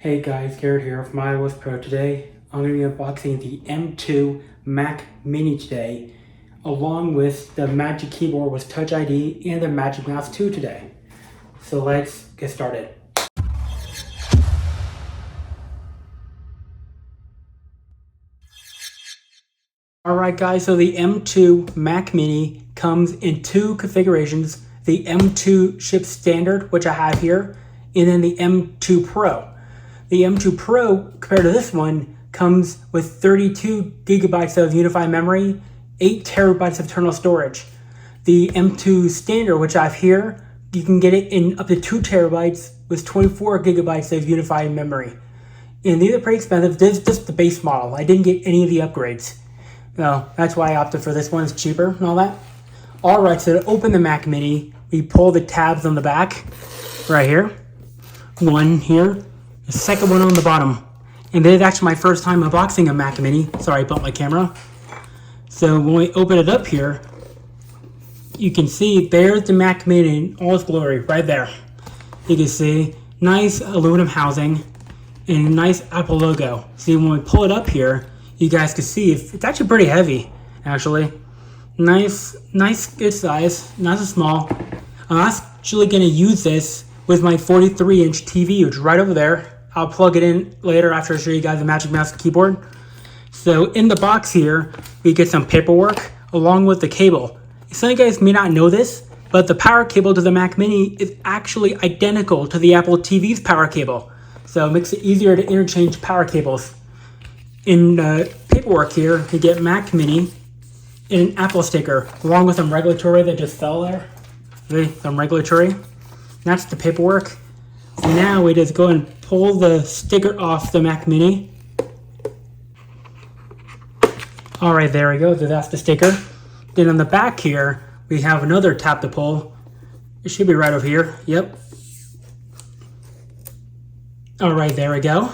Hey guys, Garrett here from iOS Pro. Today, I'm going to be unboxing the M2 Mac Mini today, along with the Magic Keyboard with Touch ID and the Magic Mouse 2 today. So let's get started. Alright guys, so the M2 Mac Mini comes in two configurations. The M2 ships standard, which I have here, and then the M2 Pro. The M2 Pro, compared to this one, comes with 32 gigabytes of unified memory, 8 terabytes of internal storage. The M2 Standard, which I have here, you can get it in up to 2 terabytes with 24 gigabytes of unified memory. And these are pretty expensive. This is just the base model. I didn't get any of the upgrades. So that's why I opted for this one. It's cheaper and all that. Alright, so to open the Mac Mini, we pull the tabs on the back, right here. One here. The second one on the bottom. And this is actually my first time unboxing a Mac Mini. Sorry, I bumped my camera. So when we open it up here, you can see there's the Mac Mini in all its glory, right there. You can see nice aluminum housing and a nice Apple logo. See, when we pull it up here, you guys can see it's actually pretty heavy, actually. Nice, good size, nice and small. I'm actually gonna use this with my 43-inch TV, which is right over there. I'll plug it in later after I show you guys the Magic Mouse keyboard. So in the box here, we get some paperwork along with the cable. Some of you guys may not know this, but the power cable to the Mac Mini is actually identical to the Apple TV's power cable. So it makes it easier to interchange power cables. In the paperwork here, you get Mac Mini and an Apple sticker, along with some regulatory that just fell there. Okay, some regulatory. That's the paperwork. So now we just go and pull the sticker off the Mac Mini. Alright, there we go. So that's the sticker. Then on the back here, we have another tab to pull. It should be right over here. Yep. Alright, there we go.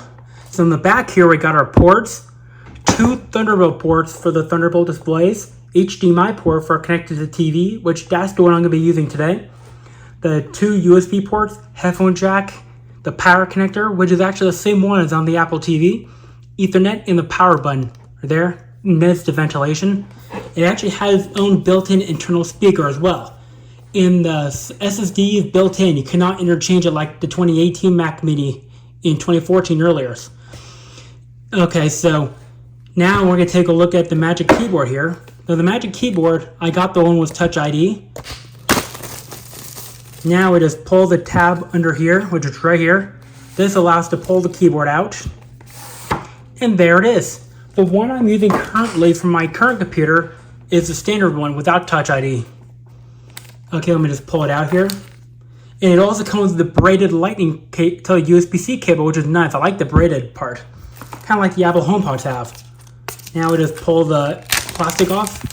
So on the back here, we got our ports. 2 Thunderbolt ports for the Thunderbolt displays. HDMI port for connected to the TV, which that's the one I'm going to be using today. The 2 USB ports, headphone jack, the power connector, which is actually the same one as on the Apple TV, Ethernet, and the power button right there. And that's the ventilation. It actually has its own built-in internal speaker as well. And the SSD is built in. You cannot interchange it like the 2018 Mac Mini in 2014 earlier. Okay, so now we're going to take a look at the Magic Keyboard here. So the Magic Keyboard, I got the one with Touch ID. Now we just pull the tab under here, which is right here. This allows us to pull the keyboard out. And there it is. The one I'm using currently from my current computer is the standard one without Touch ID. Okay, let me just pull it out here. And it also comes with the braided lightning to USB-C cable, which is nice. I like the braided part. Kind of like the Apple HomePods have. Now we just pull the plastic off.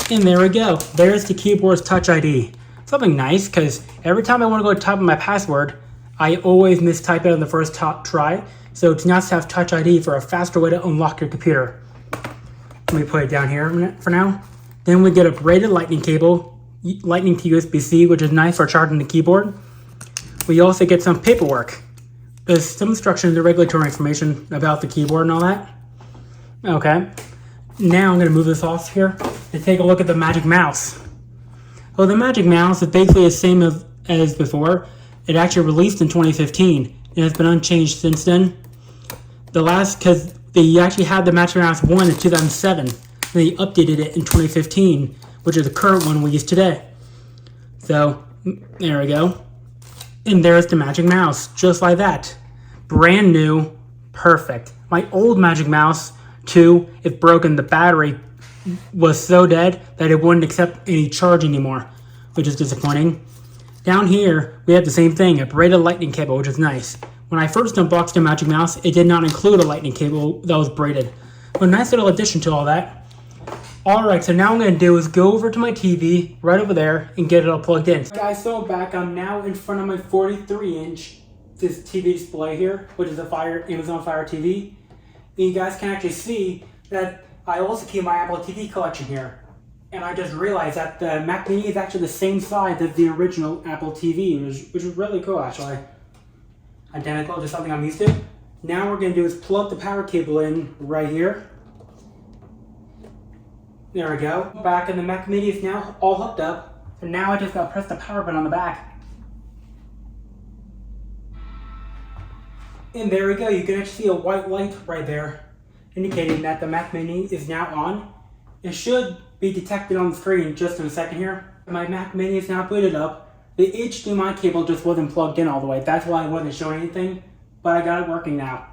And there we go. There's the keyboard's Touch ID. Something nice, because every time I want to go type in my password, I always mistype it on the first try. So it's nice to have Touch ID for a faster way to unlock your computer. Let me put it down here for now. Then we get a braided lightning cable, lightning to USB-C, which is nice for charging the keyboard. We also get some paperwork. There's some instructions and regulatory information about the keyboard and all that. Okay. Now I'm going to move this off here and take a look at the Magic Mouse. Well, the Magic Mouse is basically the same as before. It actually released in 2015 and has been unchanged since then. Because they actually had the Magic Mouse 1 in 2007. And they updated it in 2015, which is the current one we use today. So, there we go. And there's the Magic Mouse, just like that. Brand new, perfect. My old Magic Mouse 2, if broken, the battery was so dead that it wouldn't accept any charge anymore, which is disappointing. Down here, we have the same thing, a braided lightning cable, which is nice. When I first unboxed the Magic Mouse, it did not include a lightning cable that was braided. But a nice little addition to all that. Alright, so now what I'm going to do is go over to my TV, right over there, and get it all plugged in. Guys, so back, I'm now in front of my 43-inch this TV display here, which is a Amazon Fire TV. And you guys can actually see that I also keep my Apple TV collection here. And I just realized that the Mac Mini is actually the same size as the original Apple TV, which is really cool, actually. identical, just something I'm used to. Now what we're gonna do is plug the power cable in right here. There we go. Back in the Mac Mini is now all hooked up. So now I just gotta press the power button on the back. And there we go. You can actually see a white light right there indicating that the Mac Mini is now on. It should be detected on the screen just in a second here. My Mac Mini is now booted up. The HDMI cable just wasn't plugged in all the way. That's why it wasn't showing anything, but I got it working now.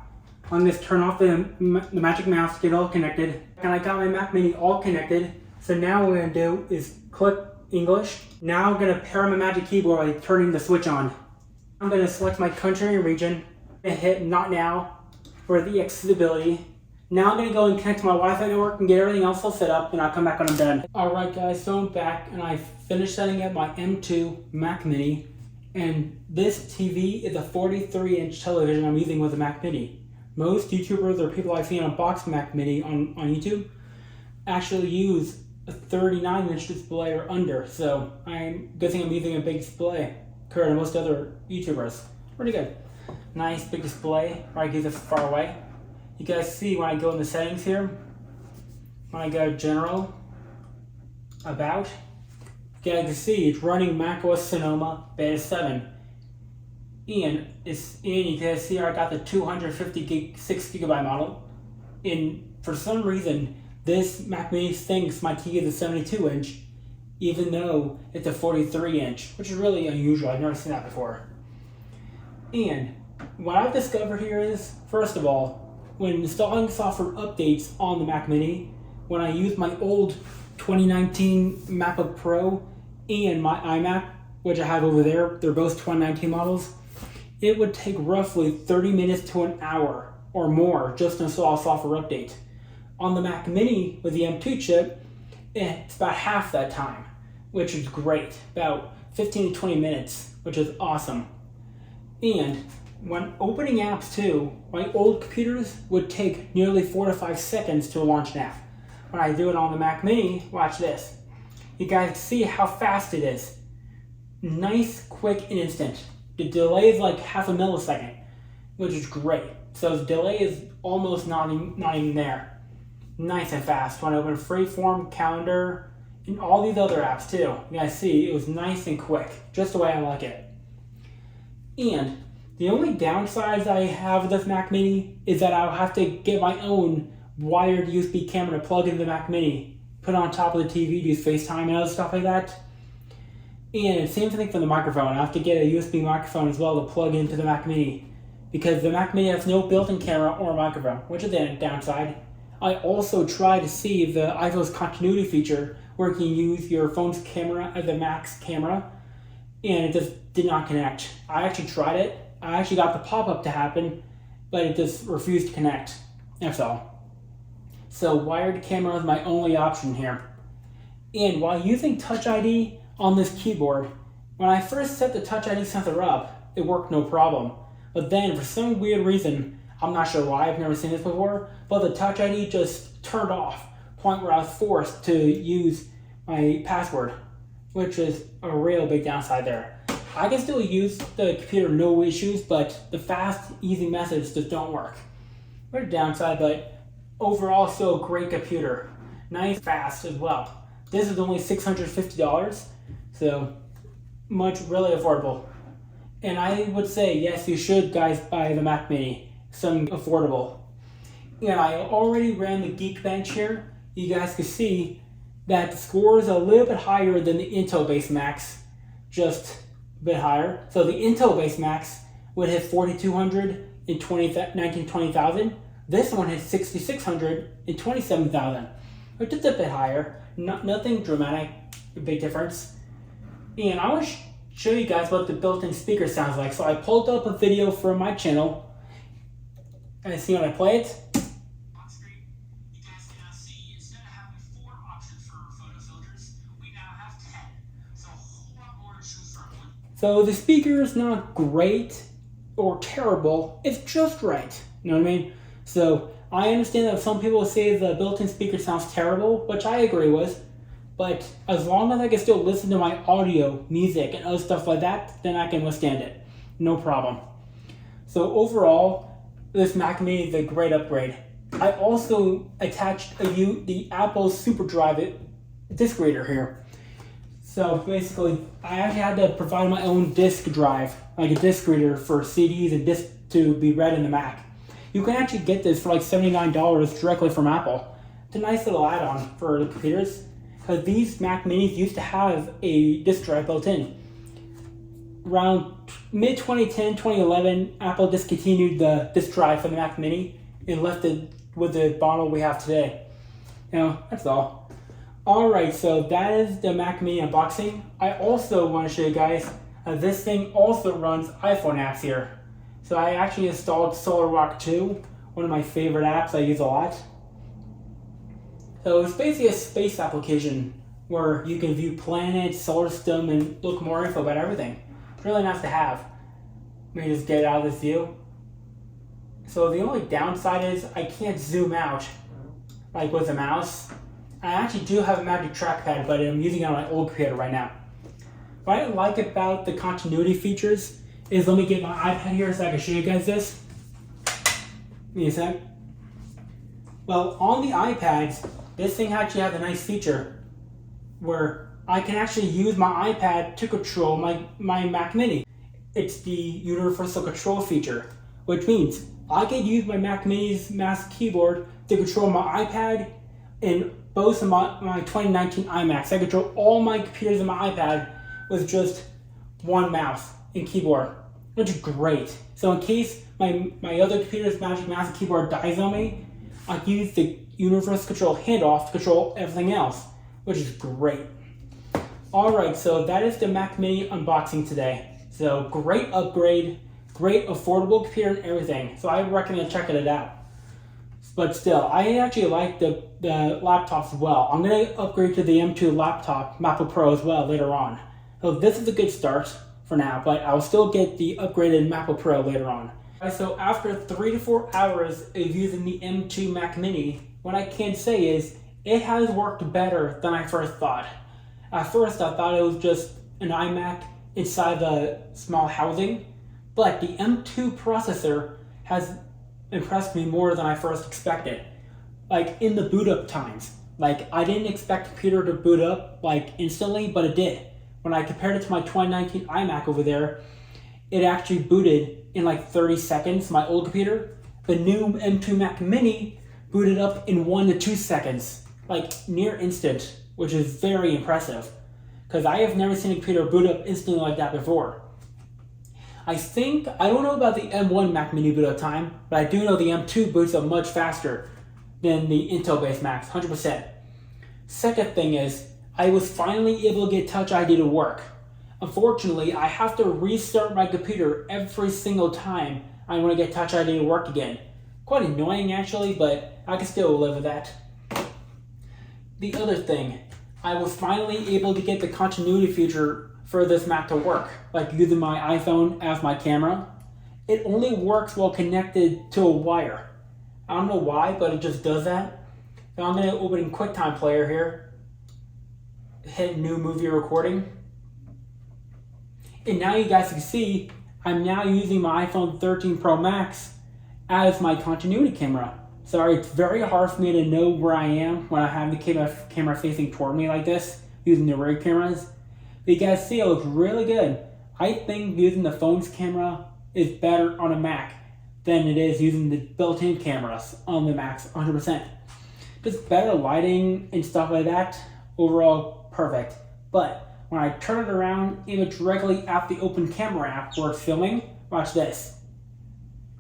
I'm going to turn off the Magic Mouse to get it all connected. And I got my Mac Mini all connected. So now what we're going to do is click English. Now I'm going to pair my Magic Keyboard by turning the switch on. I'm going to select my country and region and hit Not Now for the accessibility. Now I'm going to go and connect to my Wi-Fi network and get everything else all set up, and I'll come back when I'm done. Alright guys, so I'm back and I finished setting up my M2 Mac Mini, and this TV is a 43-inch television I'm using with a Mac Mini. Most YouTubers or people I've seen unbox Mac Mini on YouTube actually use a 39-inch display or under, so I'm guessing I'm using a big display compared to most other YouTubers. Pretty good. Nice big display, right, keeps it far away. You guys see when I go in the settings here, when I go General, About, you guys can see it's running macOS Sonoma Beta 7. And you guys see I got the 250 gig, 6 gigabyte model. And for some reason, this Mac Mini thinks my TV is a 72 inch, even though it's a 43 inch, which is really unusual. I've never seen that before. And what I've discovered here is, first of all, when installing software updates on the Mac Mini, when I use my old 2019 MacBook Pro and my iMac, which I have over there, they're both 2019 models, it would take roughly 30 minutes to an hour or more just to install a software update. On the Mac Mini with the M2 chip, it's about half that time, which is great, about 15 to 20 minutes, which is awesome. And when opening apps too, my old computers would take nearly 4 to 5 seconds to launch an app. When I do it on the Mac Mini, watch this. You guys see how fast it is. Nice, quick, and instant. The delay is like half a millisecond, which is great. So the delay is almost not even there. Nice and fast. When I open Freeform, Calendar, and all these other apps too, you guys see it was nice and quick, just the way I like it. And the only downsides I have with this Mac Mini is that I'll have to get my own wired USB camera to plug into the Mac Mini, put it on top of the TV to use FaceTime and other stuff like that. And same thing for the microphone. I have to get a USB microphone as well to plug into the Mac Mini, because the Mac Mini has no built-in camera or microphone, which is a downside. I also tried to see the iPhone's continuity feature where you can use your phone's camera as a Mac's camera, and it just did not connect. I actually tried it. I actually got the pop-up to happen, but it just refused to connect. That's all. So wired camera is my only option here. And while using Touch ID on this keyboard, when I first set the Touch ID sensor up, it worked no problem. But then for some weird reason, I'm not sure why, I've never seen this before, but the Touch ID just turned off, point where I was forced to use my password, which is a real big downside there. I can still use the computer no issues, but the fast, easy methods just don't work. Very downside, but overall still a great computer. Nice, fast as well. This is only $650, so really affordable. And I would say, yes, you should guys buy the Mac Mini, something affordable. And I already ran the Geekbench here. You guys can see that the score is a little bit higher than the Intel-based Macs, just a bit higher. So the Intel-based Macs would hit 4,200 in 20,000. This one hit 6,600 in 27,000, which is a bit higher. Nothing dramatic, a big difference. And I want to show you guys what the built-in speaker sounds like. So I pulled up a video from my channel, and see when I play it. On screen, you guys can now see instead of having 4 options for photo filters, we now have 10. So a whole lot more to choose from. So the speaker is not great or terrible, it's just right. You know what I mean? So I understand that some people say the built-in speaker sounds terrible, which I agree with, but as long as I can still listen to my audio, music, and other stuff like that, then I can withstand it. No problem. So overall, this Mac Mini is a great upgrade. I also attached the Apple SuperDrive disk reader here. So basically, I actually had to provide my own disk drive, like a disk reader for CDs and discs to be read in the Mac. You can actually get this for like $79 directly from Apple. It's a nice little add-on for the computers, because these Mac Minis used to have a disk drive built in. Around mid-2010, 2011, Apple discontinued the disk drive for the Mac Mini and left it with the model we have today. That's all. Alright, so that is the Mac Mini unboxing. I also want to show you guys, this thing also runs iPhone apps here. So I actually installed SolarWalk 2, one of my favorite apps I use a lot. So it's basically a space application where you can view planets, solar system, and look more info about everything. It's really nice to have. Let me just get out of this view. So the only downside is I can't zoom out like with a mouse. I actually do have a Magic Trackpad, but I'm using it on my old computer right now. What I like about the continuity features is, let me get my iPad here so I can show you guys this. Give me a sec. Well, on the iPads, this thing actually has a nice feature where I can actually use my iPad to control my Mac Mini. It's the universal control feature, which means I can use my Mac Mini's mouse keyboard to control my iPad and both of my 2019 iMacs. I control all my computers and my iPad with just one mouse and keyboard, which is great. So in case my other computer's Magic Mouse and keyboard dies on me, I can use the universal control handoff to control everything else, which is great. Alright, so that is the Mac Mini unboxing today. So great upgrade, great affordable computer and everything. So I recommend checking it out. But still, I actually like the laptops as well. I'm going to upgrade to the M2 laptop, MacBook Pro as well later on. So this is a good start for now, but I'll still get the upgraded MacBook Pro later on. So after 3 to 4 hours of using the M2 Mac Mini, what I can say is it has worked better than I first thought. At first I thought it was just an iMac inside the small housing, but the M2 processor has impressed me more than I first expected. Like in the boot up times. Like I didn't expect the computer to boot up like instantly, but it did. When I compared it to my 2019 iMac over there, it actually booted in like 30 seconds, my old computer. The new M2 Mac Mini booted up in 1 to 2 seconds, like near instant, which is very impressive. Because I have never seen a computer boot up instantly like that before. I don't know about the M1 Mac Mini boot up time, but I do know the M2 boots up much faster than the Intel-based Macs, 100%. Second thing is, I was finally able to get Touch ID to work. Unfortunately, I have to restart my computer every single time I want to get Touch ID to work again. Quite annoying actually, but I can still live with that. The other thing, I was finally able to get the continuity feature for this Mac to work, like using my iPhone as my camera. It only works while connected to a wire. I don't know why, but it just does that. So I'm going to open QuickTime Player here, hit new movie recording. And now you guys can see, I'm now using my iPhone 13 Pro Max as my continuity camera. Sorry, it's very hard for me to know where I am when I have the camera facing toward me like this, using the rear cameras. But you guys see it looks really good. I think using the phone's camera is better on a Mac than it is using the built-in cameras on the Macs, 100%. Just better lighting and stuff like that, overall perfect. But when I turn it around, aim it directly at the open camera app where it's filming, watch this.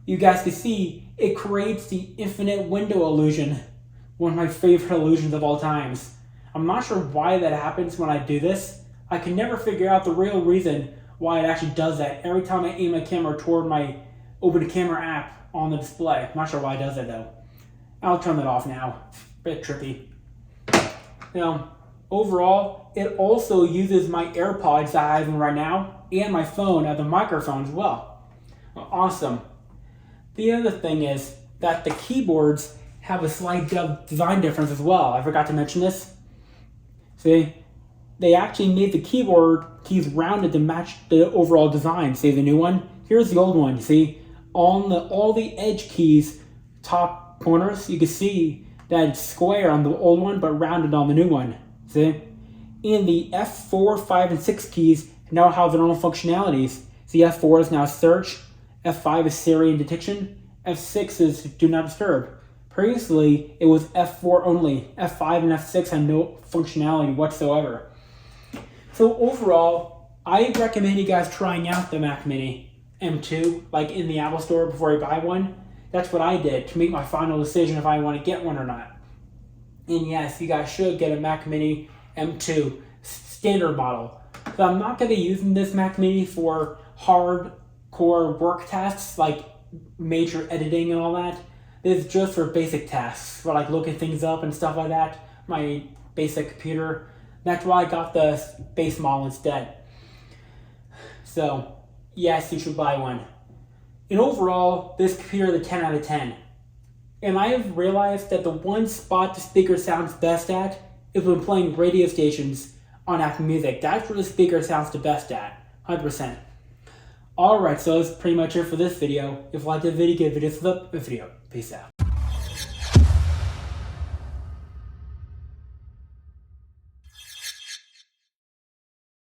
You guys can see it creates the infinite window illusion, one of my favorite illusions of all times. I'm not sure why that happens when I do this. I can never figure out the real reason why it actually does that every time I aim my camera toward my open camera app on the display. I'm not sure why it does that though. I'll turn that off now. Bit trippy. Now, overall, it also uses my AirPods that I have in right now and my phone as a microphone as well. Awesome. The other thing is that the keyboards have a slight design difference as well. I forgot to mention this. See, they actually made the keyboard keys rounded to match the overall design. See the new one? Here's the old one. You see, on all the edge keys, top corners, you can see that it's square on the old one, but rounded on the new one. See? In the F4, 5, and 6 keys now have their own functionalities. The F4 is now search, F5 is Siri and detection, F6 is do not disturb. Previously, it was F4 only. F5 and F6 had no functionality whatsoever. So overall, I recommend you guys trying out the Mac Mini M2, like in the Apple Store before you buy one. That's what I did to make my final decision if I want to get one or not. And yes, you guys should get a Mac Mini M2 standard model. So I'm not going to be using this Mac Mini for hardcore work tasks like major editing and all that. This is just for basic tasks, for like looking things up and stuff like that. My basic computer. That's why I got the base model instead. So, yes, you should buy one. And overall, this computer is a 10 out of 10. And I have realized that the one spot the speaker sounds best at is when playing radio stations on Apple Music. That's where the speaker sounds the best at, 100%. Alright, so that's pretty much it for this video. If you liked the video, give it a thumbs up. Peace out.